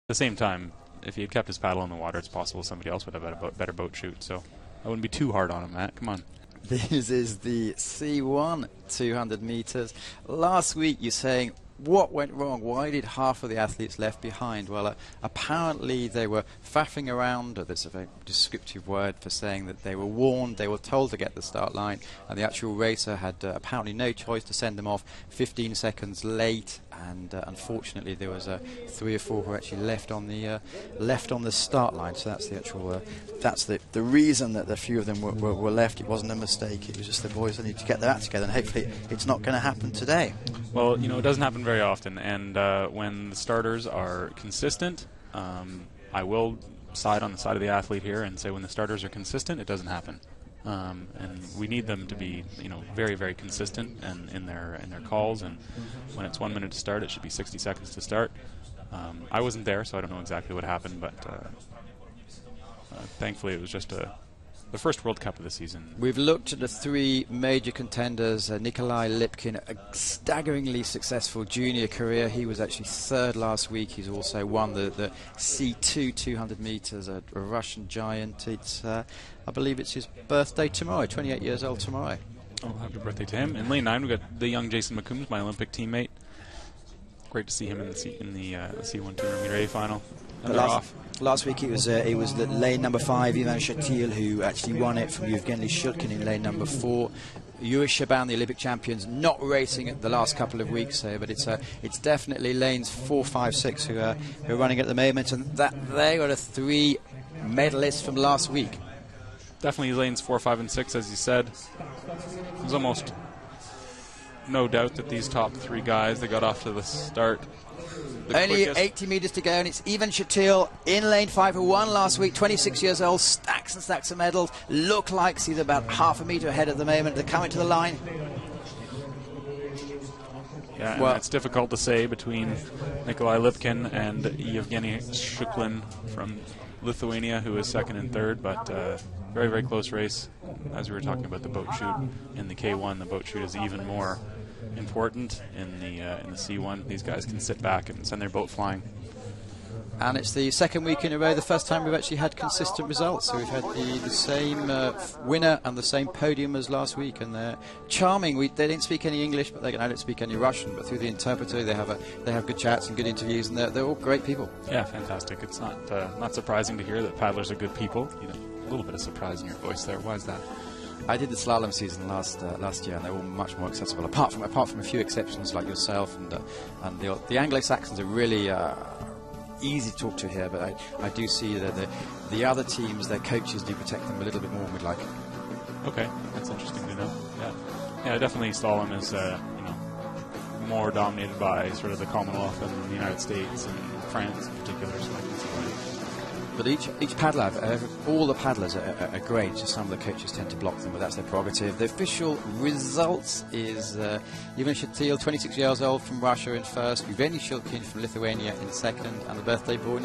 At the same time, if he had kept his paddle in the water, it's possible somebody else would have had a better boat shoot. So I wouldn't be too hard on him, Matt. Come on. This is the C1 200 meters. Last week you're saying, what went wrong? Why did half of the athletes left behind? Well, apparently they were faffing around. That's a very descriptive word for saying that they were warned, they were told to get the start line, and the actual racer had apparently no choice to send them off 15 seconds late. And unfortunately, there was 3 or 4 who actually left on the start line. So that's the actual that's the reason that a few of them were left. It wasn't a mistake. It was just the boys that need to get their act together. And hopefully, it's not going to happen today. Well, you know, it doesn't happen very often. And when the starters are consistent, I will side on the side of the athlete here and say when the starters are consistent, it doesn't happen. And we need them to be, you know, very, very consistent and in their calls. And when it's 1 minute to start, it should be 60 seconds to start. I wasn't there, so I don't know exactly what happened, but thankfully it was just the first World Cup of the season. We've looked at the 3 major contenders. Nikolai Lipkin, a staggeringly successful junior career. He was actually 3rd last week. He's also won the C2 200 meters, a Russian giant. It's I believe it's his birthday tomorrow, 28 years old tomorrow. Oh, happy birthday to him. In lane 9, we've got the young Jason McCombs, my Olympic teammate. Great to see him in the C1 200 meter A final. And they're off. Last week it was the lane number 5, Ivan Shatil, who actually won it from Yevgeny Shulkin in lane number 4. Yuri Shaban, the Olympic champions, not racing it the last couple of weeks here, but it's definitely lanes 4, 5, 6 who are running at the moment, and that they are the 3 medalists from last week. Definitely lanes 4, 5, and 6, as you said. There's almost no doubt that these top 3 guys that got off to the start. Only 80 meters to go, and it's Ivan Shatil in lane 5 who won last week, 26 years old, stacks and stacks of medals. Look like he's about half a meter ahead at the moment. They're coming to the line. Yeah, well, it's difficult to say between Nikolai Lipkin and Yevgeny Shulkin from Lithuania, who is 2nd and 3rd, but very, very close race. As we were talking about the boat shoot in the K1, the boat shoot is even more important in the C1. These guys can sit back and send their boat flying. And it's the 2nd week in a row, the first time we've actually had consistent results. So we've had the same winner and the same podium as last week, and they're charming. They didn't speak any English, but they don't speak any Russian. But through the interpreter, they have good chats and good interviews, and they're all great people. Yeah, fantastic. It's not surprising to hear that paddlers are good people. You know, a little bit of surprise in your voice there. Why is that? I did the slalom season last year, and they're all much more accessible. Apart from a few exceptions like yourself, and the Anglo-Saxons are really easy to talk to here. But I do see that the other teams, their coaches do protect them a little bit more than we'd like. Okay, that's interesting to know. Yeah, definitely slalom is more dominated by sort of the Commonwealth and the United States and France in particular. So I can see why. But each paddler, all the paddlers are great. Just some of the coaches tend to block them, but that's their prerogative. The official results is Ivan Shatil, 26 years old, from Russia in 1st, Yevgeny Shulkin from Lithuania in 2nd, and the birthday boy